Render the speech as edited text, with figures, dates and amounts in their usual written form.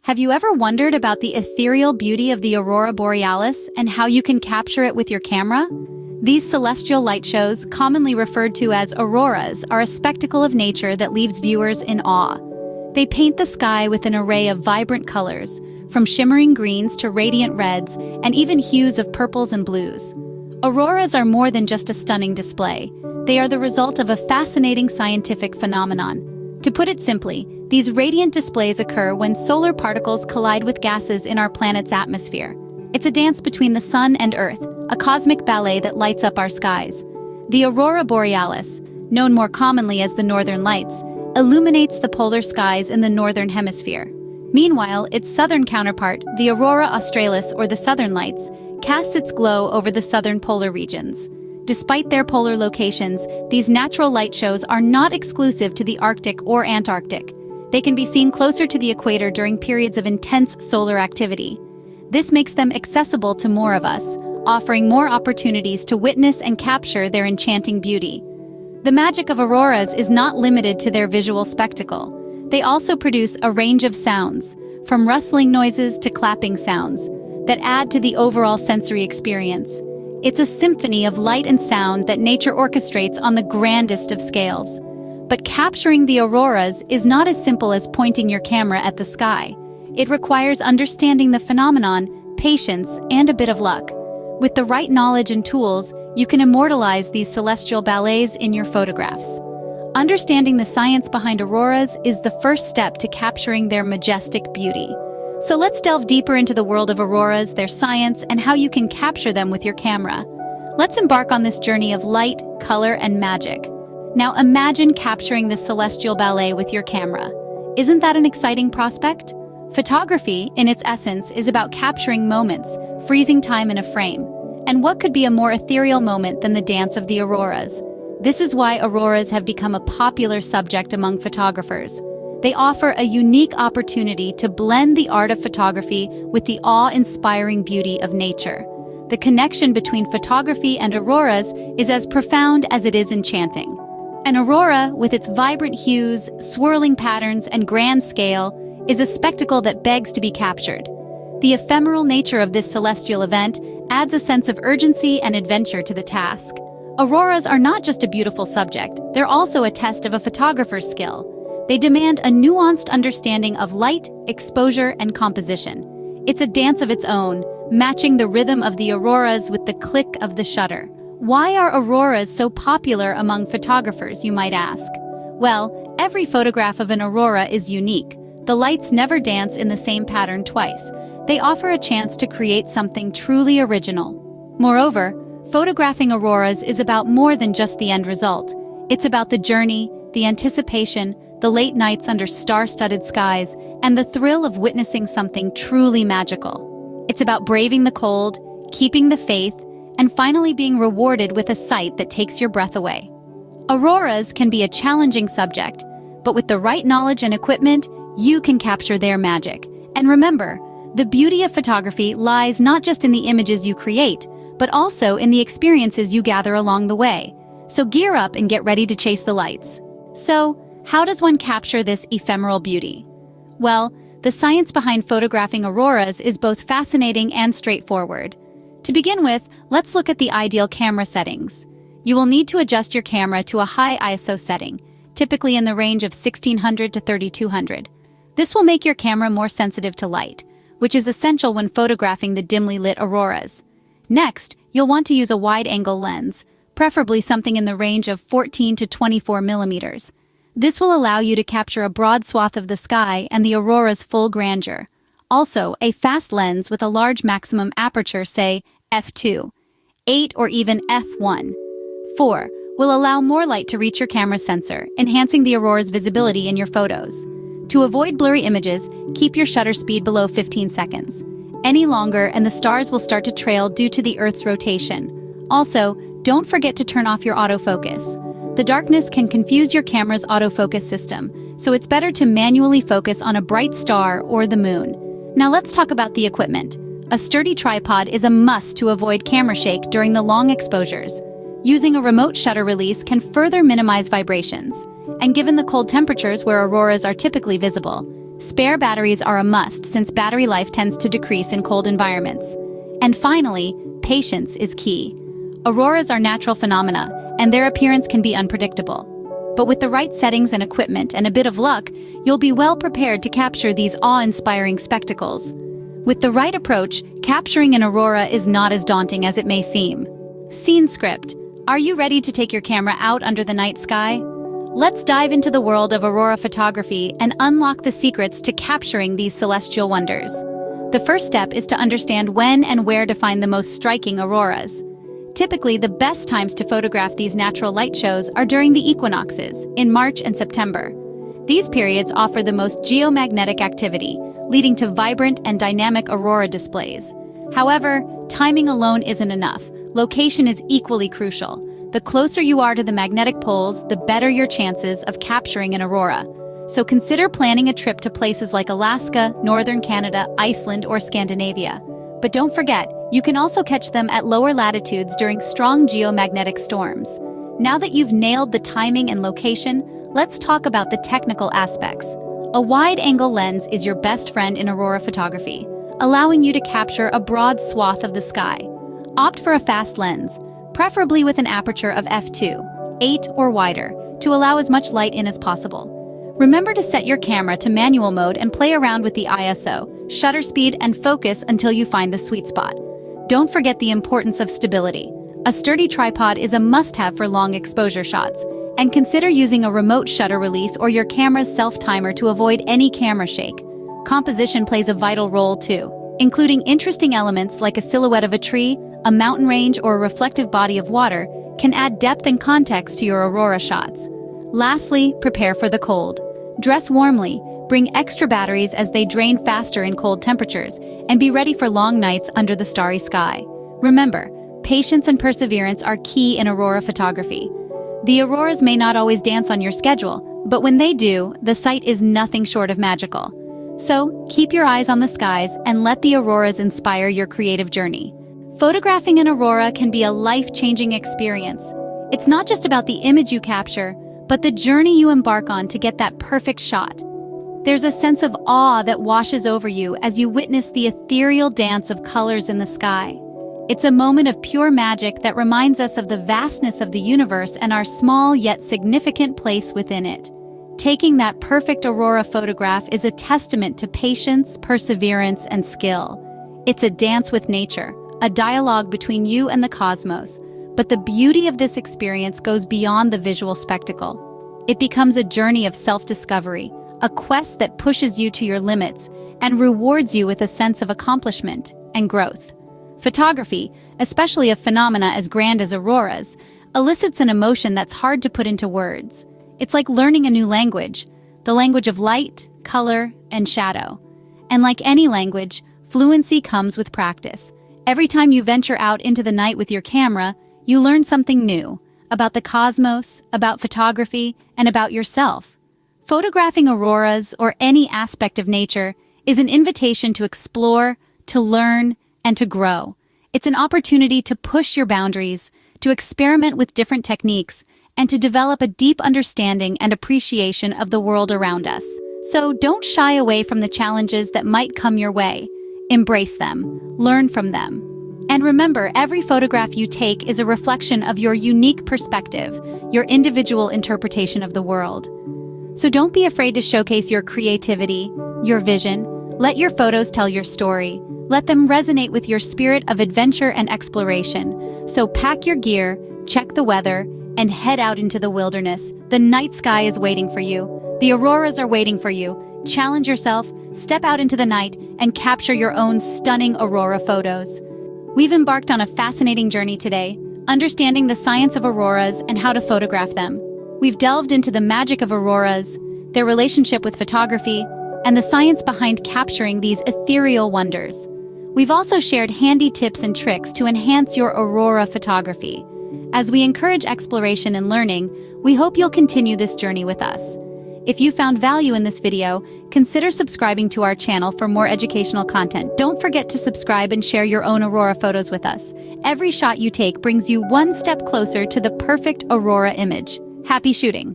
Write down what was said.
Have you ever wondered about the ethereal beauty of the aurora borealis and how you can capture it with your camera? These celestial light shows, commonly referred to as auroras, are a spectacle of nature that leaves viewers in awe. They paint the sky with an array of vibrant colors, from shimmering greens to radiant reds, and even hues of purples and blues. Auroras are more than just a stunning display. They are the result of a fascinating scientific phenomenon. To put it simply, these radiant displays occur when solar particles collide with gases in our planet's atmosphere. It's a dance between the sun and Earth, a cosmic ballet that lights up our skies. The aurora borealis, known more commonly as the northern lights, illuminates the polar skies in the northern hemisphere. Meanwhile, its southern counterpart, the aurora australis or the southern lights, casts its glow over the southern polar regions. Despite their polar locations, these natural light shows are not exclusive to the Arctic or Antarctic. They can be seen closer to the equator during periods of intense solar activity. This makes them accessible to more of us, offering more opportunities to witness and capture their enchanting beauty. The magic of auroras is not limited to their visual spectacle. They also produce a range of sounds, from rustling noises to clapping sounds, that add to the overall sensory experience. It's a symphony of light and sound that nature orchestrates on the grandest of scales. But capturing the auroras is not as simple as pointing your camera at the sky. It requires understanding the phenomenon, patience, and a bit of luck. With the right knowledge and tools, you can immortalize these celestial ballets in your photographs. Understanding the science behind auroras is the first step to capturing their majestic beauty. So let's delve deeper into the world of auroras, their science, and how you can capture them with your camera. Let's embark on this journey of light, color, and magic. Now imagine capturing this celestial ballet with your camera. Isn't that an exciting prospect? Photography, in its essence, is about capturing moments, freezing time in a frame. And what could be a more ethereal moment than the dance of the auroras? This is why auroras have become a popular subject among photographers. They offer a unique opportunity to blend the art of photography with the awe-inspiring beauty of nature. The connection between photography and auroras is as profound as it is enchanting. An aurora, with its vibrant hues, swirling patterns, and grand scale, is a spectacle that begs to be captured. The ephemeral nature of this celestial event adds a sense of urgency and adventure to the task. Auroras are not just a beautiful subject, they're also a test of a photographer's skill. They demand a nuanced understanding of light, exposure, and composition. It's a dance of its own, matching the rhythm of the auroras with the click of the shutter. Why are auroras so popular among photographers, you might ask? Well, every photograph of an aurora is unique. The lights never dance in the same pattern twice. They offer a chance to create something truly original. Moreover, photographing auroras is about more than just the end result. It's about the journey, the anticipation, the late nights under star-studded skies, and the thrill of witnessing something truly magical. It's about braving the cold, keeping the faith, and finally being rewarded with a sight that takes your breath away. Auroras can be a challenging subject, but with the right knowledge and equipment, you can capture their magic. And remember, the beauty of photography lies not just in the images you create, but also in the experiences you gather along the way. So gear up and get ready to chase the lights. So, how does one capture this ephemeral beauty? Well, the science behind photographing auroras is both fascinating and straightforward. To begin with, let's look at the ideal camera settings. You will need to adjust your camera to a high ISO setting, typically in the range of 1600 to 3200. This will make your camera more sensitive to light, which is essential when photographing the dimly lit auroras. Next, you'll want to use a wide-angle lens, preferably something in the range of 14 to 24 millimeters. This will allow you to capture a broad swath of the sky and the aurora's full grandeur. Also, a fast lens with a large maximum aperture, say f2, 8 or even f1, 4, will allow more light to reach your camera's sensor, enhancing the aurora's visibility in your photos. To avoid blurry images, keep your shutter speed below 15 seconds. Any longer and the stars will start to trail due to the Earth's rotation. Also, don't forget to turn off your autofocus. The darkness can confuse your camera's autofocus system, so it's better to manually focus on a bright star or the moon. Now let's talk about the equipment. A sturdy tripod is a must to avoid camera shake during the long exposures. Using a remote shutter release can further minimize vibrations. And given the cold temperatures where auroras are typically visible, Spare batteries are a must since battery life tends to decrease in cold environments. And finally, patience is key. Auroras are natural phenomena, and their appearance can be unpredictable. But with the right settings and equipment and a bit of luck, you'll be well prepared to capture these awe-inspiring spectacles. With the right approach, capturing an aurora is not as daunting as it may seem. Scene script. Are you ready to take your camera out under the night sky? Let's dive into the world of aurora photography and unlock the secrets to capturing these celestial wonders. The first step is to understand when and where to find the most striking auroras. Typically, the best times to photograph these natural light shows are during the equinoxes, in March and September. These periods offer the most geomagnetic activity, leading to vibrant and dynamic aurora displays. However, timing alone isn't enough. Location is equally crucial. The closer you are to the magnetic poles, the better your chances of capturing an aurora. So consider planning a trip to places like Alaska, northern Canada, Iceland, or Scandinavia. But don't forget, you can also catch them at lower latitudes during strong geomagnetic storms. Now that you've nailed the timing and location, let's talk about the technical aspects. A wide-angle lens is your best friend in aurora photography, allowing you to capture a broad swath of the sky. Opt for a fast lens, preferably with an aperture of f2, 8 or wider, to allow as much light in as possible. Remember to set your camera to manual mode and play around with the ISO, shutter speed, and focus until you find the sweet spot. Don't forget the importance of stability. A sturdy tripod is a must-have for long exposure shots, and consider using a remote shutter release or your camera's self-timer to avoid any camera shake. Composition plays a vital role too, including interesting elements like a silhouette of a tree, a mountain range, or a reflective body of water can add depth and context to your aurora shots. Lastly, prepare for the cold. Dress warmly, bring extra batteries as they drain faster in cold temperatures, and be ready for long nights under the starry sky. Remember, patience and perseverance are key in aurora photography. The auroras may not always dance on your schedule, but when they do, the sight is nothing short of magical. So, keep your eyes on the skies and let the auroras inspire your creative journey. Photographing an aurora can be a life-changing experience. It's not just about the image you capture, but the journey you embark on to get that perfect shot. There's a sense of awe that washes over you as you witness the ethereal dance of colors in the sky. It's a moment of pure magic that reminds us of the vastness of the universe and our small yet significant place within it. Taking that perfect aurora photograph is a testament to patience, perseverance, and skill. It's a dance with nature, a dialogue between you and the cosmos. But the beauty of this experience goes beyond the visual spectacle. It becomes a journey of self-discovery, a quest that pushes you to your limits and rewards you with a sense of accomplishment and growth. Photography, especially a phenomena as grand as auroras, elicits an emotion that's hard to put into words. It's like learning a new language, the language of light, color, and shadow. And like any language, fluency comes with practice. Every time you venture out into the night with your camera, you learn something new about the cosmos, about photography, and about yourself. Photographing auroras or any aspect of nature is an invitation to explore, to learn, and to grow. It's an opportunity to push your boundaries, to experiment with different techniques, and to develop a deep understanding and appreciation of the world around us. So don't shy away from the challenges that might come your way. Embrace them, learn from them. And remember, every photograph you take is a reflection of your unique perspective, your individual interpretation of the world. So don't be afraid to showcase your creativity, your vision. Let your photos tell your story. Let them resonate with your spirit of adventure and exploration. So pack your gear, check the weather, and head out into the wilderness. The night sky is waiting for you. The auroras are waiting for you. Challenge yourself, step out into the night, and capture your own stunning aurora photos. We've embarked on a fascinating journey today, understanding the science of auroras and how to photograph them. We've delved into the magic of auroras, their relationship with photography, and the science behind capturing these ethereal wonders. We've also shared handy tips and tricks to enhance your aurora photography. As we encourage exploration and learning, we hope you'll continue this journey with us. If you found value in this video, consider subscribing to our channel for more educational content. Don't forget to subscribe and share your own aurora photos with us. Every shot you take brings you one step closer to the perfect aurora image. Happy shooting!